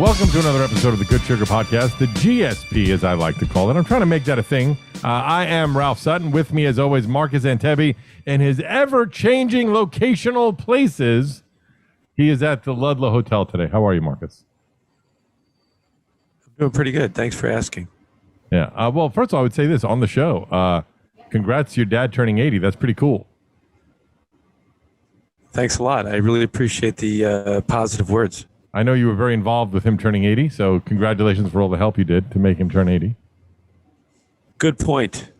Welcome to another episode of the Goodsugar podcast, the GSP as I like to call it. I'm trying to make that a thing. I am Ralph Sutton. With me as always, Marcus Antebi in his ever-changing locational places. He is at the Ludlow Hotel today. How are you, Marcus? I'm doing pretty good. Thanks for asking. Yeah. Well, first of all, I would say this on the show. Congrats to your dad turning 80. That's pretty cool. Thanks a lot. I really appreciate the positive words. I know you were very involved with him turning 80, so congratulations for all the help you did to make him turn 80. Good point.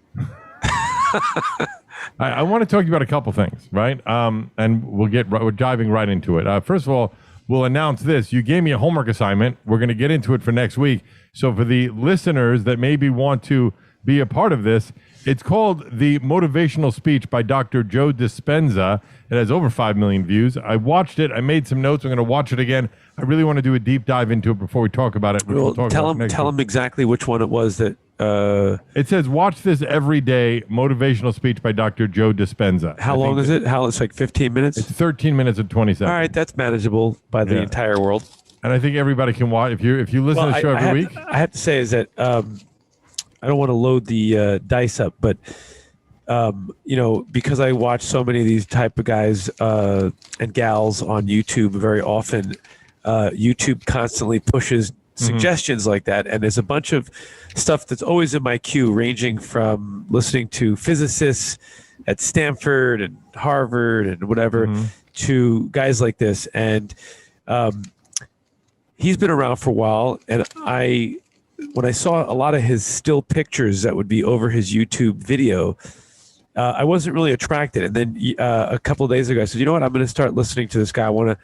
I want to talk to you about a couple things, right? And we're diving right into it. First of all, we'll announce this. You gave me a homework assignment. We're going to get into it for next week. So for the listeners that maybe want to be a part of this, it's called The Motivational Speech by Dr. Joe Dispenza. It has over 5 million views. I watched it. I made some notes. I'm going to watch it again. I really want to do a deep dive into it before we talk about it. Tell him exactly which one it was that... It says, watch this every day, motivational speech by Dr. Joe Dispenza. How long is it? It's like 15 minutes? It's 13 minutes and 20 seconds. All right, that's manageable by the entire world. And I think everybody can watch. If you listen to the show every week... I have to say is that I don't want to load the dice up, but... because I watch so many of these type of guys and gals on YouTube very often, YouTube constantly pushes suggestions like that. And there's a bunch of stuff that's always in my queue, ranging from listening to physicists at Stanford and Harvard and whatever to guys like this. And he's been around for a while. And when I saw a lot of his still pictures that would be over his YouTube video, I wasn't really attracted. And then a couple of days ago, I said, you know what? I'm going to start listening to this guy. I want to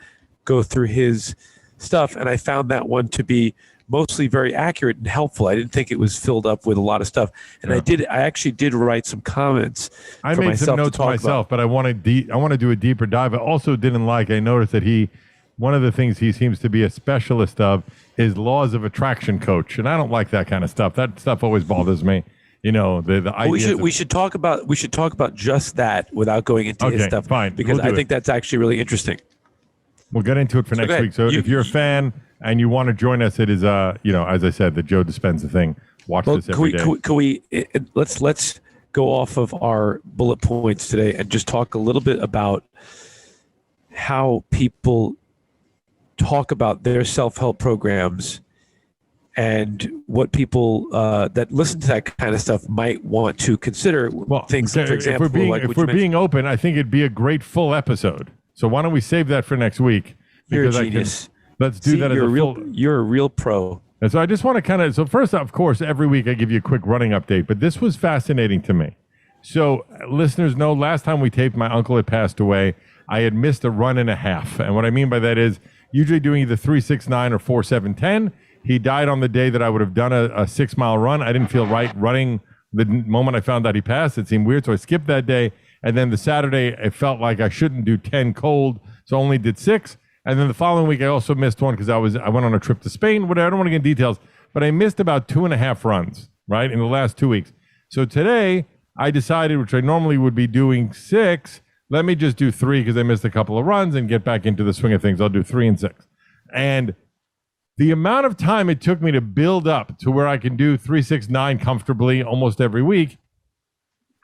go through his stuff. And I found that one to be mostly very accurate and helpful. I didn't think it was filled up with a lot of stuff. And I actually did write some comments. I made some notes myself, but I want to do a deeper dive. I also I noticed that one of the things he seems to be a specialist of is laws of attraction coach. And I don't like that kind of stuff. That stuff always bothers me. You know, the idea. We should talk about just that without going into his stuff. Fine. Because I think that's actually really interesting. We'll get into it for next week. So if you're a fan and you want to join us, it is as I said, the Joe Dispenza thing. Watch this every day. Can we let's go off of our bullet points today and just talk a little bit about how people talk about their self-help programs and what people that listen to that kind of stuff might want to consider. Well, things, for example, if we're being open, I think it'd be a great full episode. So why don't we save that for next week? You're a genius. Let's do that. You're a real pro. And so I just want to so first, of course, every week I give you a quick running update, but this was fascinating to me. So listeners know last time we taped, my uncle had passed away. I had missed a run and a half. And what I mean by that is usually doing either 3.69 or 4.710. He died on the day that I would have done a 6-mile run. I didn't feel right running the moment I found out he passed. It seemed weird, so I skipped that day. And then the Saturday, it felt like I shouldn't do 10 cold, so I only did 6. And then the following week, I also missed one because I went on a trip to Spain. Whatever, I don't want to get into details, but I missed about 2.5 runs, right, in the last 2 weeks. So today, I decided, which I normally would be doing 6, let me just do 3 because I missed a couple of runs and get back into the swing of things. I'll do 3 and 6. And the amount of time it took me to build up to where I can do 3.69 comfortably almost every week,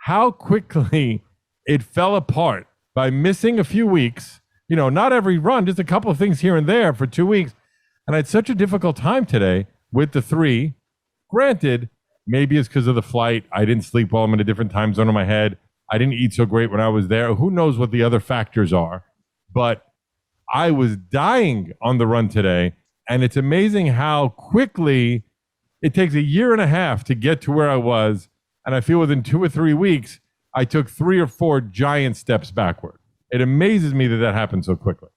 how quickly it fell apart by missing a few weeks, not every run, just a couple of things here and there for 2 weeks. And I had such a difficult time today with the 3. Granted, maybe it's because of the flight. I didn't sleep well. I'm in a different time zone in my head. I didn't eat so great when I was there. Who knows what the other factors are? But I was dying on the run today. And it's amazing how quickly it takes a year and a half to get to where I was. And I feel within 2 or 3 weeks, I took 3 or 4 giant steps backward. It amazes me that happened so quickly.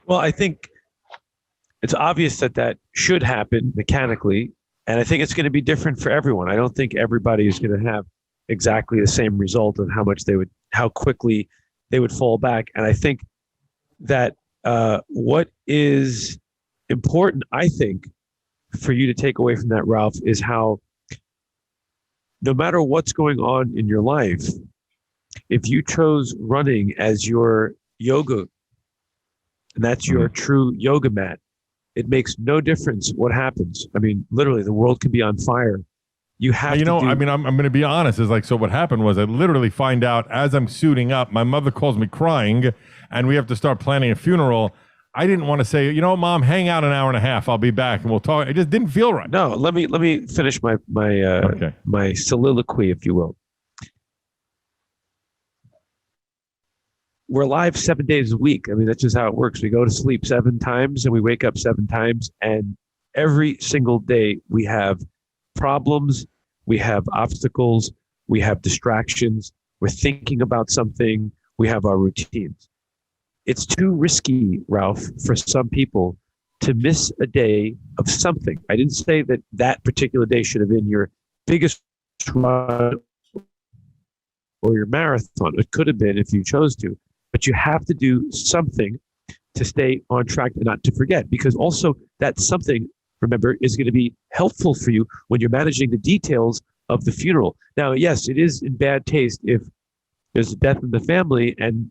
Well, I think it's obvious that should happen mechanically. And I think it's going to be different for everyone. I don't think everybody is going to have exactly the same result of how quickly they would fall back. And I think that what is important, I think, for you to take away from that, Ralph, is how no matter what's going on in your life, if you chose running as your yoga, and that's your true yoga mat, it makes no difference what happens. I mean, literally, the world could be on fire. You have I'm going to be honest. Is like, so what happened was I literally find out as I'm suiting up, my mother calls me crying and we have to start planning a funeral. I didn't want to say, Mom, hang out an hour and a half. I'll be back and we'll talk. It just didn't feel right. No, let me finish my my soliloquy, if you will. We're alive 7 days a week. I mean, that's just how it works. We go to sleep 7 times and we wake up 7 times. And every single day we have problems, we have obstacles, we have distractions, we're thinking about something, we have our routines. It's too risky, Ralph, for some people to miss a day of something. I didn't say that particular day should have been your biggest run or your marathon. It could have been if you chose to. But you have to do something to stay on track and not to forget, because also that something, remember, is going to be helpful for you when you're managing the details of the funeral. Now, yes, it is in bad taste if there's a death in the family and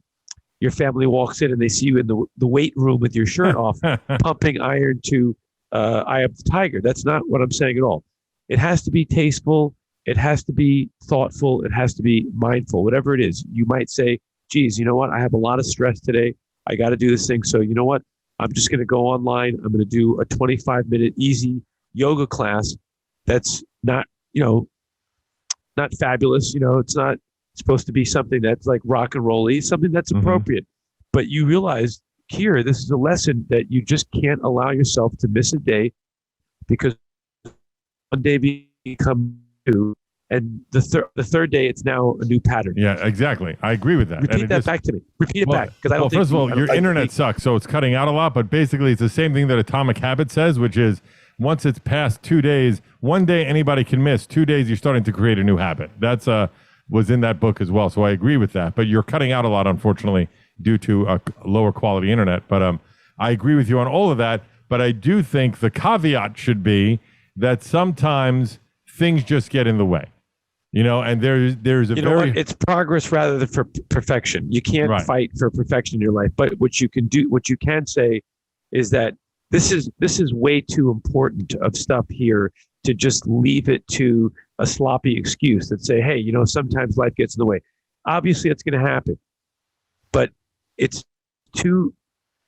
your family walks in and they see you in the weight room with your shirt off, pumping iron to Eye of the Tiger. That's not what I'm saying at all. It has to be tasteful. It has to be thoughtful. It has to be mindful, whatever it is. You might say, geez, you know what? I have a lot of stress today. I got to do this thing. So you know what? I'm just going to go online. I'm going to do a 25-minute easy yoga class. That's not, not fabulous. It's not supposed to be something that's like rock and roll-y, something that's appropriate. But you realize here, this is a lesson that you just can't allow yourself to miss a day, because one day becomes two. And the third day, it's now a new pattern. Yeah, exactly. I agree with that. Repeat that back to me. Repeat it back, because I don't think. First of all, your internet sucks, so it's cutting out a lot. But basically, it's the same thing that Atomic Habit says, which is once it's past 2 days, one day anybody can miss. 2 days, you're starting to create a new habit. That's was in that book as well. So I agree with that. But you're cutting out a lot, unfortunately, due to a lower quality internet. But I agree with you on all of that. But I do think the caveat should be that sometimes things just get in the way. And there's a it's progress rather than for perfection. You can't fight for perfection in your life, but what you can say is that this is way too important of stuff here to just leave it to a sloppy excuse that say, hey, sometimes life gets in the way. Obviously it's going to happen, but it's too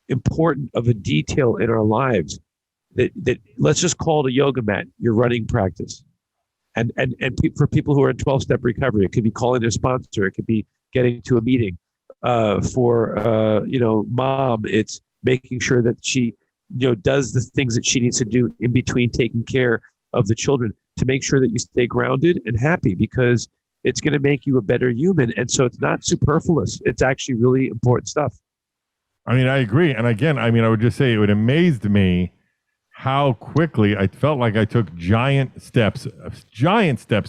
important of a detail in our lives that let's just call it a yoga mat, your running practice. And for people who are in 12-step recovery, it could be calling their sponsor. It could be getting to a meeting. For mom, it's making sure that she, does the things that she needs to do in between taking care of the children to make sure that you stay grounded and happy, because it's going to make you a better human. And so it's not superfluous. It's actually really important stuff. I mean, I agree. And again, I would just say it amazed me how quickly I felt like I took giant steps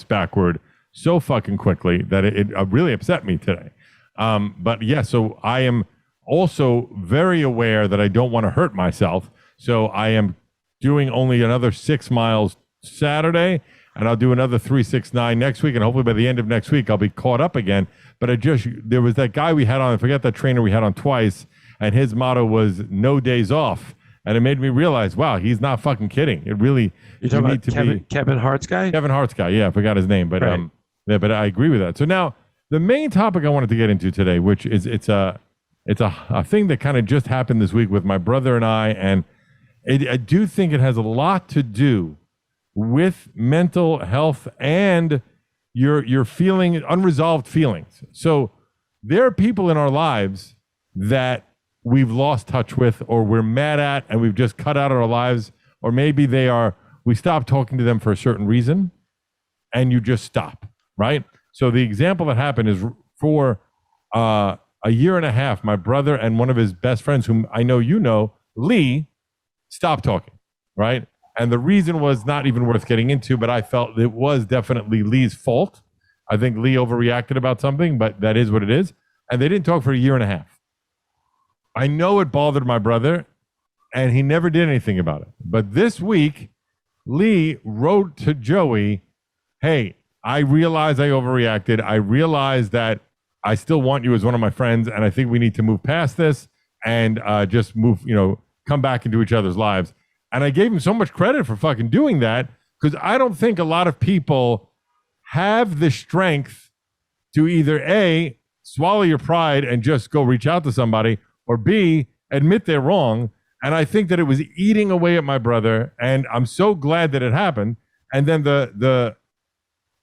backward so fucking quickly that it really upset me today. But yeah, so I am also very aware that I don't want to hurt myself. So I am doing only another 6 miles Saturday, and I'll do another 369 next week. And hopefully by the end of next week, I'll be caught up again. But there was that guy we had on, I forget that trainer we had on twice, and his motto was no days off. And it made me realize, wow, he's not fucking kidding. It really, you're talking about Kevin Hart's guy? Kevin Hart's guy. Yeah, I forgot his name, but right. But I agree with that. So now the main topic I wanted to get into today, which is it's a thing that kind of just happened this week with my brother and I do think it has a lot to do with mental health and your feeling unresolved feelings. So there are people in our lives that we've lost touch with, or we're mad at, and we've just cut out of our lives, or maybe we stopped talking to them for a certain reason, and you just stop, right? So the example that happened is for a year and a half, my brother and one of his best friends, whom I know Lee, stopped talking, right? And the reason was not even worth getting into, but I felt it was definitely Lee's fault. I think Lee overreacted about something, but that is what it is. And they didn't talk for a year and a half. I know it bothered my brother, and he never did anything about it. But this week, Lee wrote to Joey, hey, I realize I overreacted. I realize that I still want you as one of my friends, and I think we need to move past this and just move, come back into each other's lives. And I gave him so much credit for fucking doing that because I don't think a lot of people have the strength to either A, swallow your pride and just go reach out to somebody, or B, admit they're wrong. And I think that it was eating away at my brother, and I'm so glad that it happened. And then the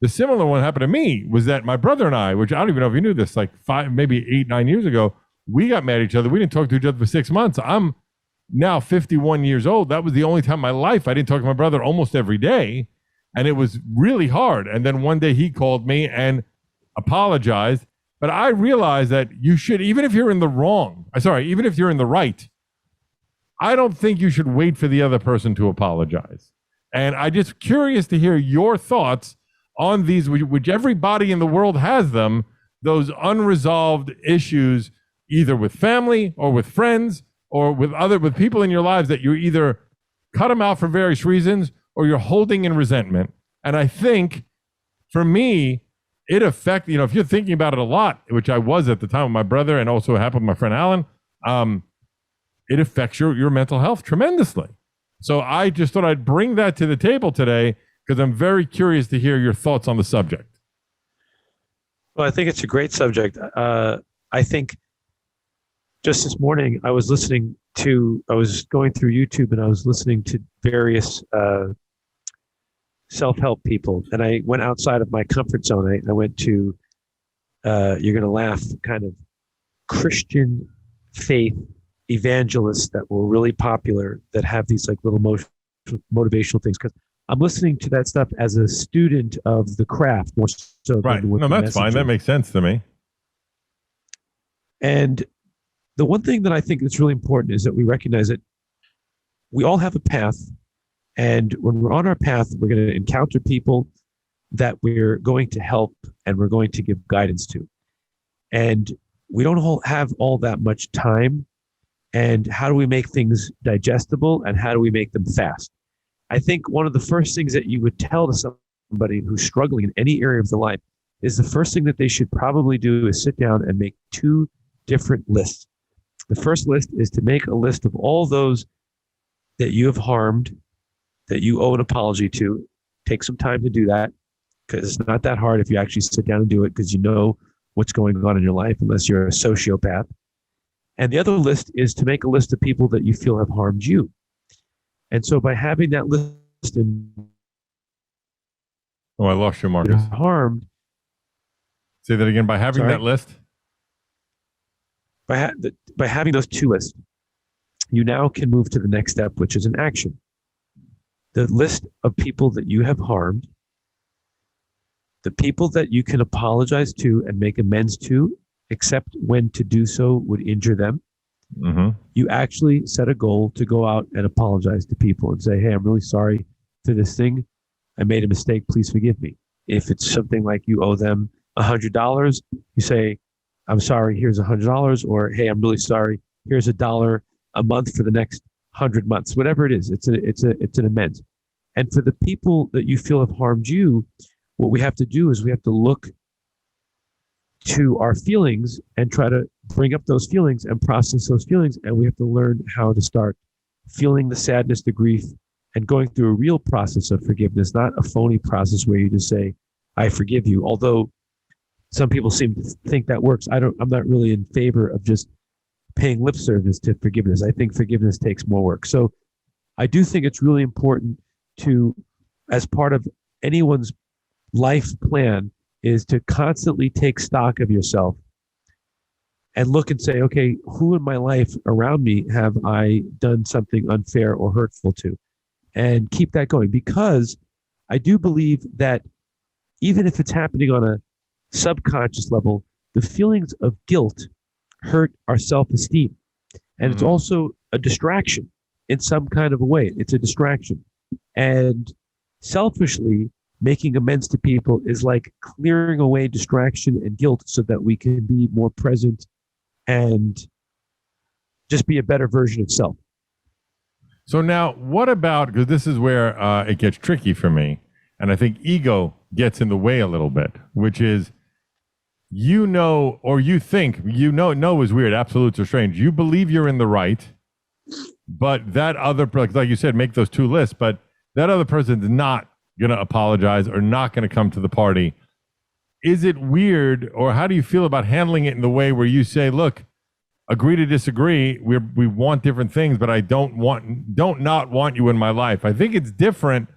similar one happened to me was that my brother and I, which I don't even know if you knew this, like 8, 9 years ago, we got mad at each other. We didn't talk to each other for 6 months. I'm now 51 years old. That was the only time in my life I didn't talk to my brother almost every day. And it was really hard. And then one day he called me and apologized. But I realized that you should, even if you're in the even if you're in the right, I don't think you should wait for the other person to apologize. And I'm just curious to hear your thoughts on these, which everybody in the world has them, those unresolved issues, either with family or with friends or with people in your lives that you either cut them out for various reasons or you're holding in resentment. And I think for me, it affects, if you're thinking about it a lot, which I was at the time with my brother and also happened with my friend Alan, it affects your mental health tremendously. So I just thought I'd bring that to the table today because I'm very curious to hear your thoughts on the subject. Well, I think it's a great subject. I think just this morning I was going through YouTube and I was listening to various self-help people, and I went outside of my comfort zone. I went to, you're going to laugh, kind of Christian faith evangelists that were really popular that have these like little motivational things, because I'm listening to that stuff as a student of the craft more so right. than with no, that's fine. That makes sense to me. And the one thing that I think that's really important is that we recognize that we all have a path, and when we're on our path, we're going to encounter people that we're going to help and we're going to give guidance to. And we don't have all that much time. And how do we make things digestible, and how do we make them fast? I think one of the first things that you would tell to somebody who's struggling in any area of their life is the first thing that they should probably do is sit down and make 2 different lists. The first list is to make a list of all those that you have harmed, that you owe an apology to. Take some time to do that, because it's not that hard if you actually sit down and do it, because you know what's going on in your life, unless you're a sociopath. And the other list is to make a list of people that you feel have harmed you. And so by having that list and I lost you, Marcus. Harmed. Say that again. By having that list? By having those 2 lists, you now can move to the next step, which is an action. The list of people that you have harmed, the people that you can apologize to and make amends to, except when to do so would injure them. Mm-hmm. You actually set a goal to go out and apologize to people and say, hey, I'm really sorry for this thing. I made a mistake. Please forgive me. If it's something like you owe them $100, you say, I'm sorry, here's $100, or hey, I'm really sorry, here's $1 a month for the next 100 months. Whatever it is, it's an amends. And for the people that you feel have harmed you, what we have to do is we have to look to our feelings and try to bring up those feelings and process those feelings. And we have to learn how to start feeling the sadness, the grief, and going through a real process of forgiveness, not a phony process where you just say, I forgive you. Although some people seem to think that works. I'm not really in favor of just paying lip service to forgiveness. I think forgiveness takes more work. So I do think it's really important to, as part of anyone's life plan, is to constantly take stock of yourself and look and say, okay, who in my life around me have I done something unfair or hurtful to? And keep that going, because I do believe that even if it's happening on a subconscious level, the feelings of guilt hurt our self-esteem. And it's also a distraction in some kind of a way. It's a distraction. And selfishly, making amends to people is like clearing away distraction and guilt so that we can be more present and just be a better version of self. So now what about, because this is where it gets tricky for me, and I think ego gets in the way a little bit, which is, or you think, know is weird, absolutes are strange. You believe you're in the right, but that other, like you said, make those two lists, but that other person's not going to apologize or not going to come to the party. Is it weird, or how do you feel about handling it in the way where you say, look, agree to disagree. We want different things, but I don't not want you in my life. I think it's different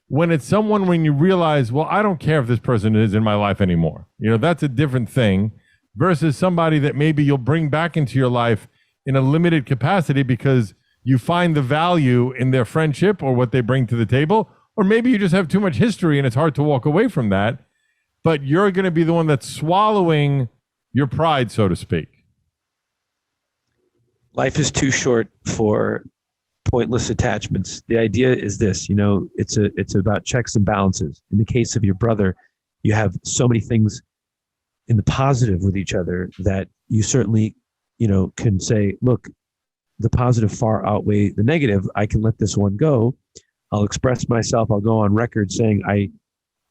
when it's someone when you realize, well, I don't care if this person is in my life anymore. You know, that's a different thing versus somebody that maybe you'll bring back into your life in a limited capacity because you find the value in their friendship or what they bring to the table, or maybe you just have too much history and it's hard to walk away from that, but you're going to be the one that's swallowing your pride, so to speak. Life is too short for pointless attachments. The idea is this, you know, it's about checks and balances. In the case of your brother, you have so many things in the positive with each other that you certainly, you know, can say, look, the positive far outweigh the negative. I can let this one go. I'll express myself. I'll go on record saying, I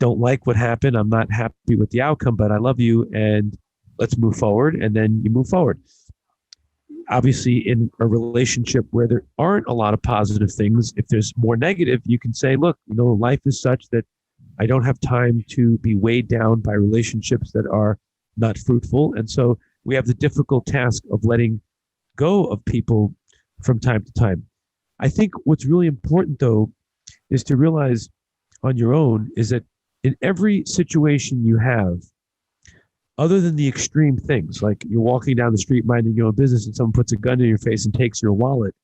don't like what happened. I'm not happy with the outcome, but I love you and let's move forward. And then you move forward. Obviously, in a relationship where there aren't a lot of positive things, if there's more negative, you can say, look, you know, life is such that I don't have time to be weighed down by relationships that are not fruitful. And so we have the difficult task of letting go of people from time to time. I think what's really important, though, is to realize on your own is that in every situation you have, other than the extreme things, like you're walking down the street minding your own business and someone puts a gun in your face and takes your wallet,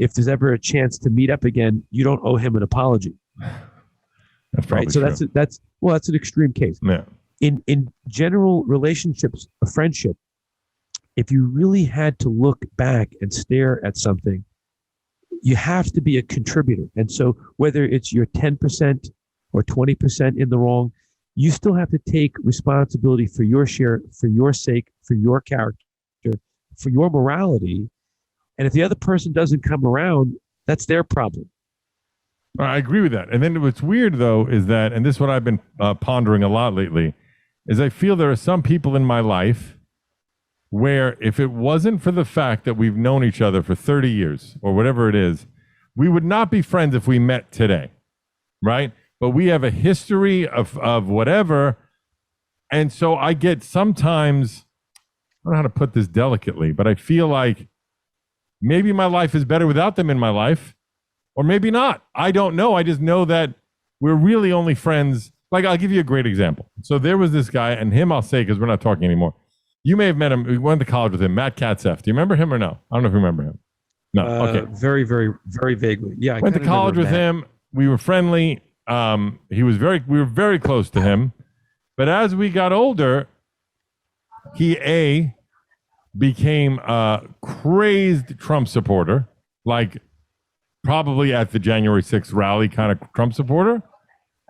if there's ever a chance to meet up again, you don't owe him an apology. That's probably right. So true. that's an extreme case. Yeah. In general relationships, a friendship, if you really had to look back and stare at something, you have to be a contributor. And so whether it's your 10% or 20% in the wrong, you still have to take responsibility for your share, for your sake, for your character, for your morality. And if the other person doesn't come around, that's their problem. I agree with that. And then what's weird, though, is that, and this is what I've been pondering a lot lately, is I feel there are some people in my life where if it wasn't for the fact that we've known each other for 30 years or whatever it is, we would not be friends if we met today, right? But we have a history of whatever. And so I get sometimes, I don't know how to put this delicately, but I feel like maybe my life is better without them in my life, or maybe not. I don't know. I just know that we're really only friends. Like, I'll give you a great example. So there was this guy, and him I'll say because we're not talking anymore. You may have met him. We went to college with him, Matt Katzef. Do you remember him or no? I don't know if you remember him. No. Okay. Very, very, very vaguely. Yeah. Went to college with him. We were friendly. We were very close to him. But as we got older, he became a crazed Trump supporter, like probably at the January 6th rally kind of Trump supporter.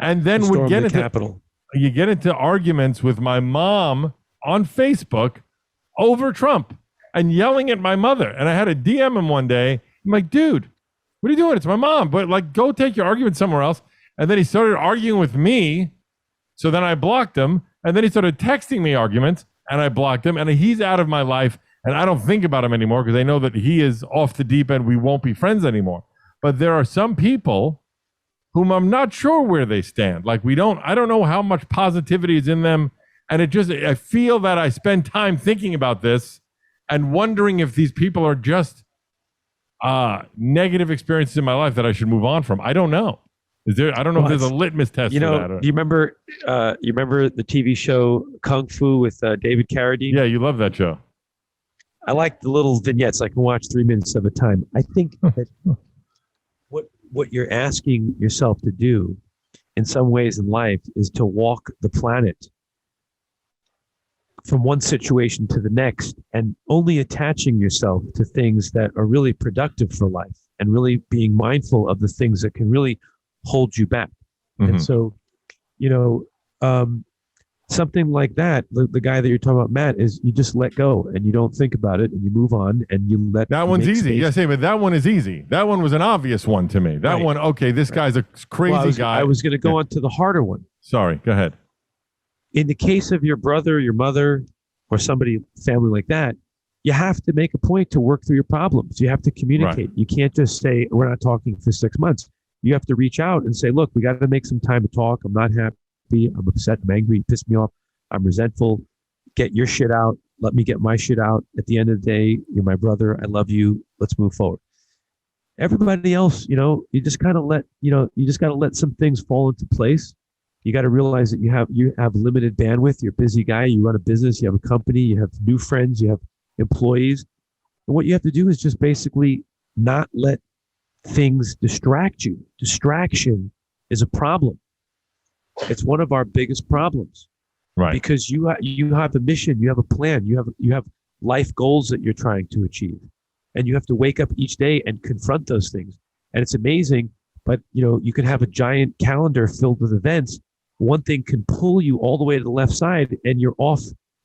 And then would get into Capitol. You get into arguments with my mom on Facebook over Trump and yelling at my mother. And I had to DM him one day. I'm like, dude, what are you doing? It's my mom. But like, go take your argument somewhere else. And then he started arguing with me. So then I blocked him. And then he started texting me arguments and I blocked him. And he's out of my life. And I don't think about him anymore because I know that he is off the deep end. We won't be friends anymore. But there are some people whom I'm not sure where they stand. Like I don't know how much positivity is in them. And I feel that I spend time thinking about this and wondering if these people are just negative experiences in my life that I should move on from. I don't know. I don't know if there's a litmus test for that. You remember the TV show Kung Fu with David Carradine? Yeah, you love that show. I like the little vignettes. I can watch 3 minutes at a time. I think that what you're asking yourself to do in some ways in life is to walk the planet from one situation to the next and only attaching yourself to things that are really productive for life and really being mindful of the things that can really hold you back. Mm-hmm. And so, something like that, the guy that you're talking about, Matt, is you just let go and you don't think about it and you move on and you let that one's easy. Yes, but that one is easy. That one was an obvious one to me. That one, okay, this guy's a crazy guy. I was going to go on to the harder one. Sorry, go ahead. In the case of your brother, your mother, or family like that, you have to make a point to work through your problems. You have to communicate. Right. You can't just say, we're not talking for 6 months. You have to reach out and say, look, we got to make some time to talk. I'm not happy. I'm upset. I'm angry. You pissed me off. I'm resentful. Get your shit out. Let me get my shit out. At the end of the day, you're my brother. I love you. Let's move forward. Everybody else, you just kind of you just got to let some things fall into place. You got to realize that you have limited bandwidth. You're a busy guy. You run a business. You have a company. You have new friends. You have employees. And what you have to do is just basically not let things distract you. Distraction is a problem. It's one of our biggest problems. Right. Because you have a mission, you have a plan, you have life goals that you're trying to achieve. And you have to wake up each day and confront those things. And it's amazing, but you can have a giant calendar filled with events. One thing can pull you all the way to the left side and you're off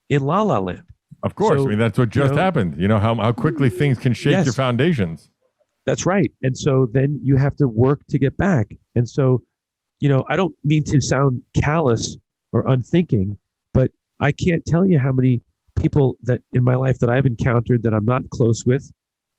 in la la land. Of course. So, I mean, that's what just happened. You know how quickly things can shake your foundations. That's right. And so then you have to work to get back. And so, I don't mean to sound callous or unthinking, but I can't tell you how many people that in my life that I've encountered that I'm not close with.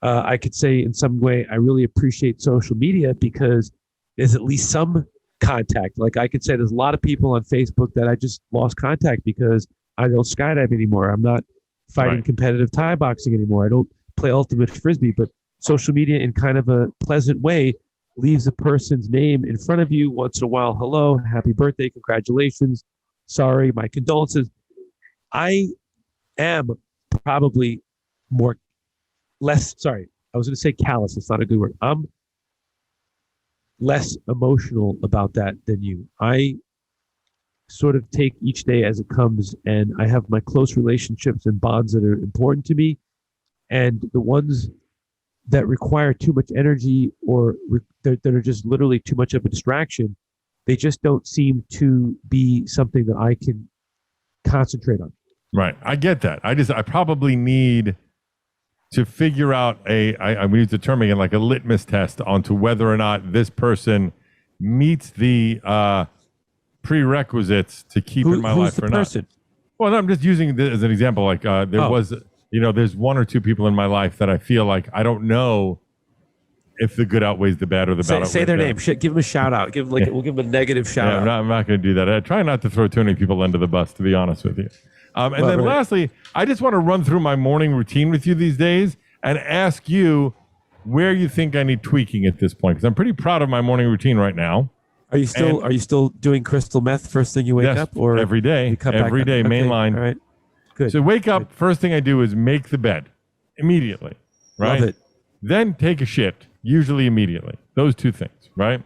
I could say in some way, I really appreciate social media because there's at least some contact. Like I could say there's a lot of people on Facebook that I just lost contact because I don't skydive anymore. I'm not fighting competitive Thai boxing anymore. I don't play ultimate frisbee, but social media in kind of a pleasant way leaves a person's name in front of you once in a while. Hello, happy birthday, congratulations. Sorry, my condolences. I am probably I was going to say callous. It's not a good word. I'm less emotional about that than you. I sort of take each day as it comes, and I have my close relationships and bonds that are important to me. And the ones that require too much energy or that are just literally too much of a distraction, they just don't seem to be something that I can concentrate on. Right. I get that. I probably need to figure out I'm use the term again, like a litmus test onto whether or not this person meets the prerequisites to keep in my life or not. Well, no, I'm just using this as an example. Like there's one or two people in my life that I feel like I don't know if the good outweighs the bad or the bad outweighs say their name. Give them a shout out. We'll give them a negative shout out. I'm not going to do that. I try not to throw too many people under the bus, to be honest with you. Lastly, I just want to run through my morning routine with you these days and ask you where you think I need tweaking at this point, because I'm pretty proud of my morning routine right now. Are you still doing crystal meth first thing you wake up, or every day, mainline? All right, good. So wake up. First thing I do is make the bed immediately. Right. Love it. Then take a shit, usually immediately. Those two things, right?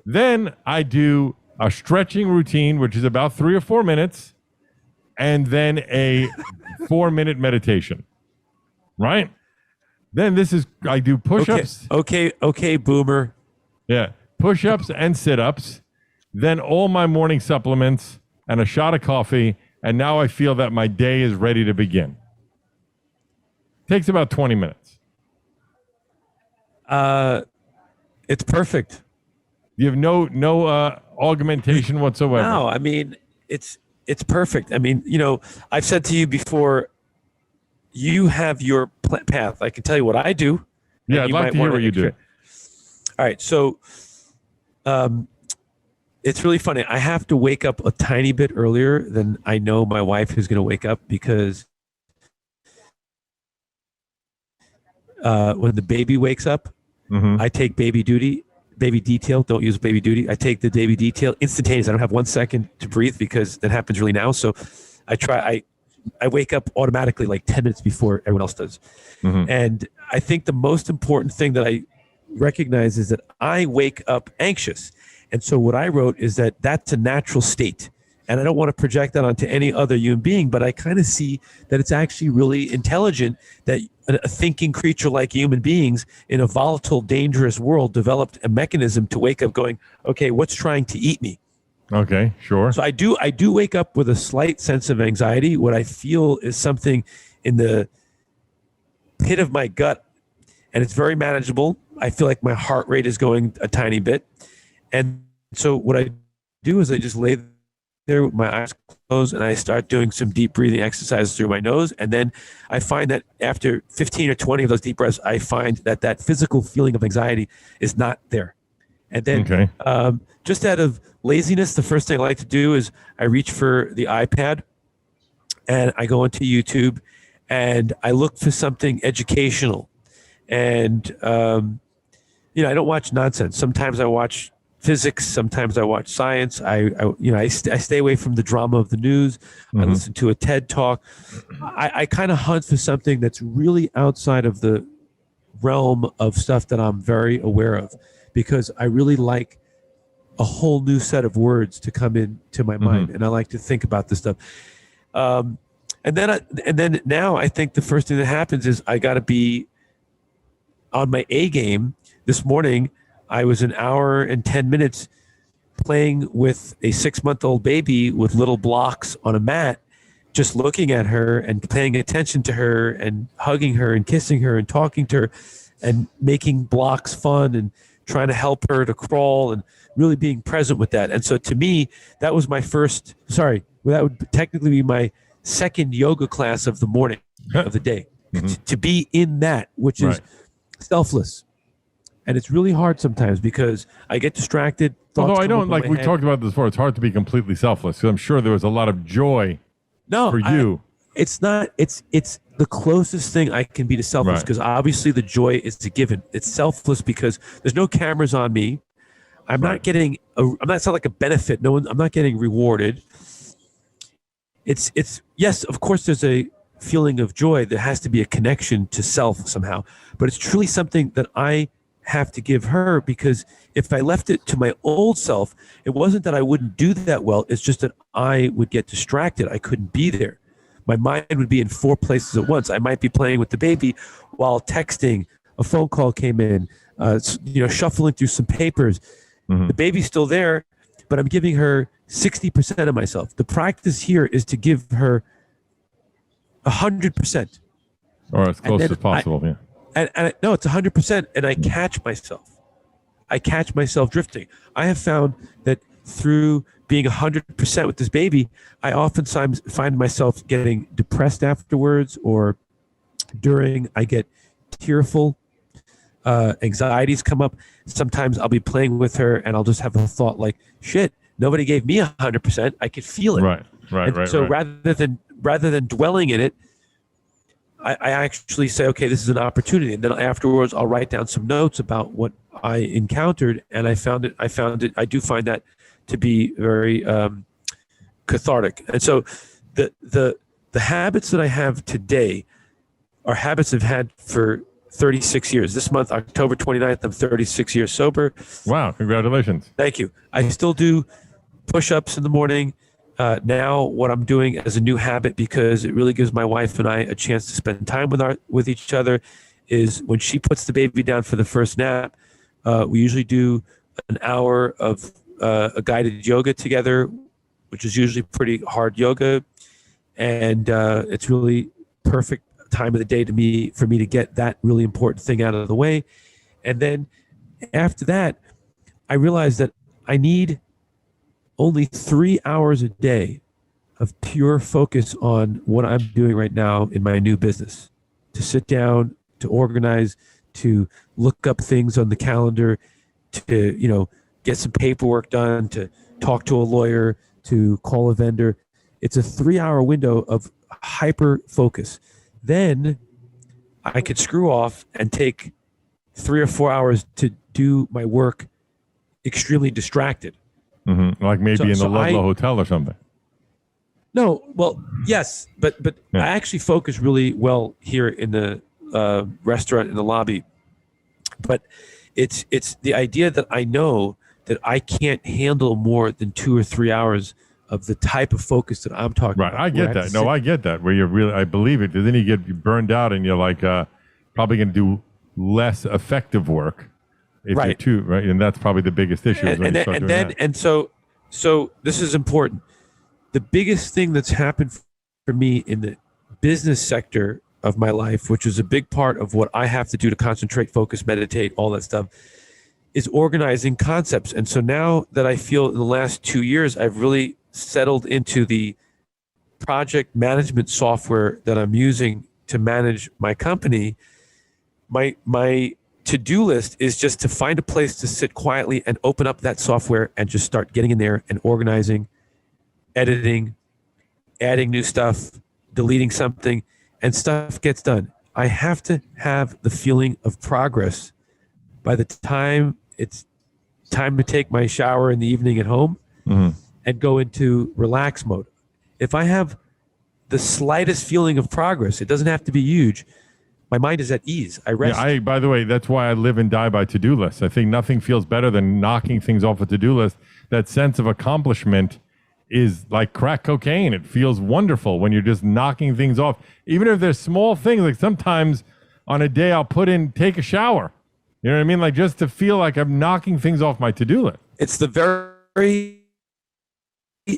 Then I do a stretching routine, which is about 3 or 4 minutes, and then a 4-minute meditation, right? Then I do push-ups. Okay, boomer. Yeah, push-ups and sit-ups, then all my morning supplements and a shot of coffee, and now I feel that my day is ready to begin. Takes about 20 minutes. It's perfect. You have no augmentation whatsoever. No, I mean it's perfect. I mean, I've said to you before, you have your path. I can tell you what I do. Yeah, I'd like to hear what you do. All right, so it's really funny. I have to wake up a tiny bit earlier than I know my wife is going to wake up, because when the baby wakes up, I take baby detail. Don't use baby duty. I take the baby detail instantaneous. I don't have 1 second to breathe, because that happens really now. So I wake up automatically like 10 minutes before everyone else does. And I think the most important thing that I recognize is that I wake up anxious. And so what I wrote is that that's a natural state. And I don't want to project that onto any other human being, but I kind of see that it's actually really intelligent that a thinking creature like human beings in a volatile, dangerous world developed a mechanism to wake up going, okay, what's trying to eat me? Okay, sure. So I do wake up with a slight sense of anxiety. What I feel is something in the pit of my gut, and it's very manageable. I feel like my heart rate is going a tiny bit. And so what I do is I just lay there with my eyes closed and I start doing some deep breathing exercises through my nose. And then I find that after 15 or 20 of those deep breaths, I find that that physical feeling of anxiety is not there. And then just out of laziness, the first thing I like to do is I reach for the iPad and I go into YouTube and I look for something educational. And, you know, I don't watch nonsense. Sometimes I watch physics. Sometimes I watch science. I stay away from the drama of the news. I listen to a TED talk. I kind of hunt for something that's really outside of the realm of stuff that I'm very aware of, because I really like a whole new set of words to come into my mind, and I like to think about this stuff. And then now I think the first thing that happens is I got to be on my A game. This morning, I was an hour and 10 minutes playing with a 6-month-old baby with little blocks on a mat, just looking at her and paying attention to her and hugging her and kissing her and talking to her and making blocks fun and trying to help her to crawl and really being present with that. And so to me, that was my that would technically be my second yoga class of the morning, of the day, to be in that, which is selfless. And it's really hard sometimes because I get distracted. Although I don't, like we talked about this before, it's hard to be completely selfless. Because I'm sure there was a lot of joy for you. It's not, it's the closest thing I can be to selfless, because obviously the joy is a given. It's selfless because there's no cameras on me. I'm not getting, it's not like a benefit. I'm not getting rewarded. It's yes, of course there's a feeling of joy. There has to be a connection to self somehow, but it's truly something that I have to give her, because if I left it to my old self, it wasn't that I wouldn't do that well. It's just that I would get distracted. I couldn't be there. My mind would be in 4 places at once. I might be playing with the baby while texting. A phone call came in, shuffling through some papers. The baby's still there, but I'm giving her 60% of myself. The practice here is to give her 100%. Or as close as possible, And no, it's 100%, and I catch myself. I catch myself drifting. I have found that through being 100% with this baby, I oftentimes find myself getting depressed afterwards, or during I get tearful. Anxieties come up. Sometimes I'll be playing with her, and I'll just have a thought like, "Shit, nobody gave me 100%. I could feel it." Right. So rather than dwelling in it, I actually say, okay, this is an opportunity. And then afterwards, I'll write down some notes about what I encountered. And I do find that to be very cathartic. And so the habits that I have today are habits I've had for 36 years. This month, October 29th, I'm 36 years sober. Wow. Congratulations. Thank you. I still do push-ups in the morning. Now what I'm doing as a new habit, because it really gives my wife and I a chance to spend time with each other, is when she puts the baby down for the first nap, we usually do an hour of a guided yoga together, which is usually pretty hard yoga. And it's really perfect time of the day for me to get that really important thing out of the way. And then after that, I realized that I need only 3 hours a day of pure focus on what I'm doing right now in my new business, to sit down, to organize, to look up things on the calendar, to, get some paperwork done, to talk to a lawyer, to call a vendor. It's a 3-hour window of hyper focus. Then I could screw off and take 3 or 4 hours to do my work extremely distracted. Like maybe in the Ludlow Hotel or something. No, well, yes, but I actually focus really well here in the restaurant in the lobby. But it's the idea that I know that I can't handle more than 2 or 3 hours of the type of focus that I'm talking about. Right, I get that. No, I get that. Where you're really, I believe it. Because then you get burned out, and you're like probably going to do less effective work. If you're too, right? And that's probably the biggest issue. So this is important. The biggest thing that's happened for me in the business sector of my life, which is a big part of what I have to do to concentrate, focus, meditate, all that stuff, is organizing concepts. And so now that I feel in the last 2 years, I've really settled into the project management software that I'm using to manage my company, my to-do list is just to find a place to sit quietly and open up that software and just start getting in there and organizing, editing, adding new stuff, deleting something, and stuff gets done. I have to have the feeling of progress by the time it's time to take my shower in the evening at home and go into relax mode. If I have the slightest feeling of progress, it doesn't have to be huge, my mind is at ease. I rest. Yeah, by the way, that's why I live and die by to-do lists. I think nothing feels better than knocking things off a to-do list. That sense of accomplishment is like crack cocaine. It feels wonderful when you're just knocking things off. Even if there's small things, like sometimes on a day I'll put in, take a shower. You know what I mean? Like just to feel like I'm knocking things off my to-do list. It's the very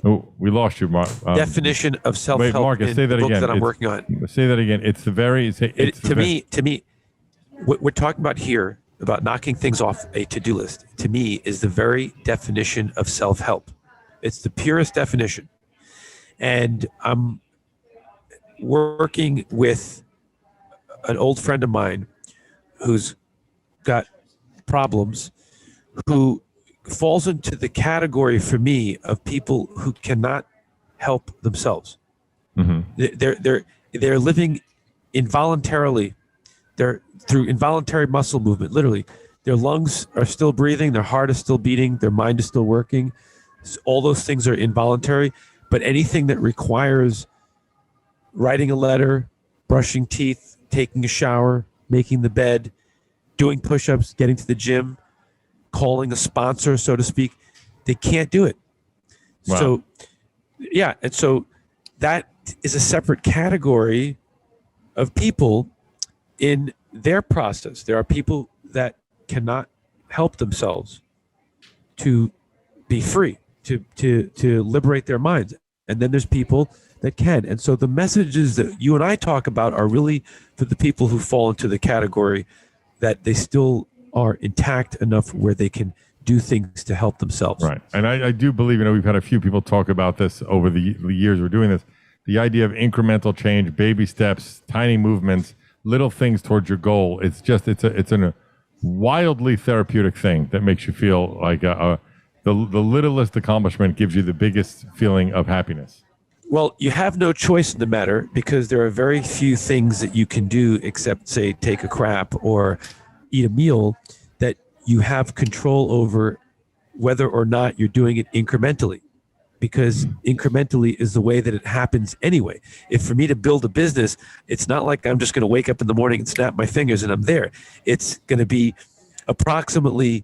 Oh, we lost you, Mark. definition of self-help. Wait, Marcus, say that book again. that I'm working on. Say that again. It's the very. To me, what we're talking about here about knocking things off a to-do list, to me, is the very definition of self-help. It's the purest definition, and I'm working with an old friend of mine who's got problems, who falls into the category for me of people who cannot help themselves. They're living involuntarily. They're through involuntary muscle movement. Literally, their lungs are still breathing, their heart is still beating, their mind is still working. So all those things are involuntary. But anything that requires writing a letter, brushing teeth, taking a shower, making the bed, doing push-ups, getting to the gym, calling a sponsor, so to speak, they can't do it. Wow. So, yeah. And so that is a separate category of people in their process. There are people that cannot help themselves to be free, to liberate their minds. And then there's people that can. And so the messages that you and I talk about are really for the people who fall into the category that they still are intact enough where they can do things to help themselves. Right. And I do believe, we've had a few people talk about this over the years we're doing this, the idea of incremental change, baby steps, tiny movements, little things towards your goal. It's a wildly therapeutic thing that makes you feel like the littlest accomplishment gives you the biggest feeling of happiness. Well, you have no choice in the matter because there are very few things that you can do except, say, take a crap or eat a meal that you have control over whether or not you're doing it incrementally, because incrementally is the way that it happens anyway. If for me to build a business, it's not like I'm just going to wake up in the morning and snap my fingers and I'm there. It's going to be approximately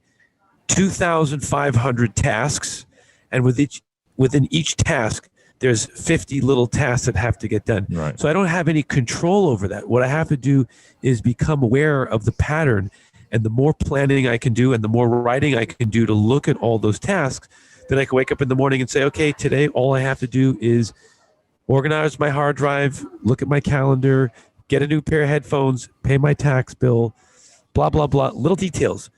2,500 tasks, and within each task, there's 50 little tasks that have to get done. Right. So I don't have any control over that. What I have to do is become aware of the pattern, and the more planning I can do and the more writing I can do to look at all those tasks, then I can wake up in the morning and say, okay, today all I have to do is organize my hard drive, look at my calendar, get a new pair of headphones, pay my tax bill, blah, blah, blah. Little details.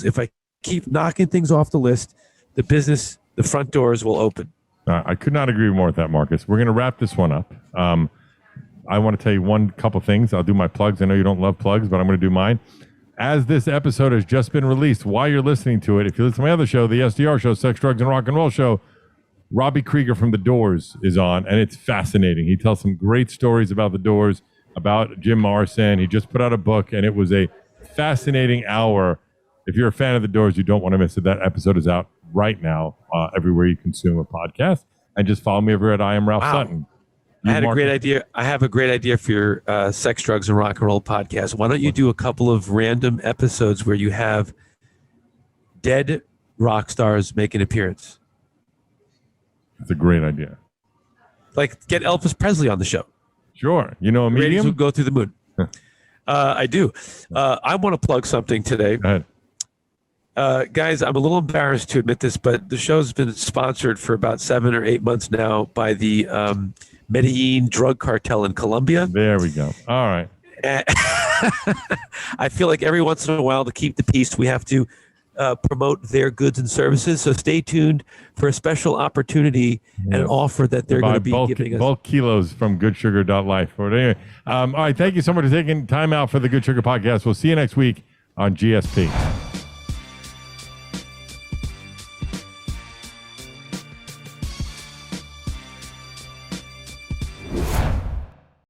If I keep knocking things off the list, the front doors will open. I could not agree more with that, Marcus. We're going to wrap this one up. I want to tell you couple things. I'll do my plugs. I know you don't love plugs, but I'm going to do mine. As this episode has just been released, while you're listening to it, if you listen to my other show, the SDR Show, Sex, Drugs, and Rock and Roll Show, Robbie Krieger from The Doors is on, and it's fascinating. He tells some great stories about The Doors, about Jim Morrison. He just put out a book, and it was a fascinating hour. If you're a fan of The Doors, you don't want to miss it. That episode is out right now, everywhere you consume a podcast. And just follow me over at I Am Ralph Sutton. I have a great idea for your Sex, Drugs, and Rock and Roll podcast. Why don't you do a couple of random episodes where you have dead rock stars make an appearance? It's a great idea. Like get Elvis Presley on the show. Sure. You know a medium? Ratings would go through the moon. I do. I want to plug something today. Go ahead. Guys, I'm a little embarrassed to admit this, but the show's been sponsored for about 7 or 8 months now by the Medellin drug cartel in Colombia. There we go. All right. I feel like every once in a while, to keep the peace, we have to promote their goods and services. So stay tuned for a special opportunity and an offer that they're going to be giving us. Bulk kilos from goodsugar.life. But anyway, all right, thank you so much for taking time out for the Good Sugar podcast. We'll see you next week on GSP.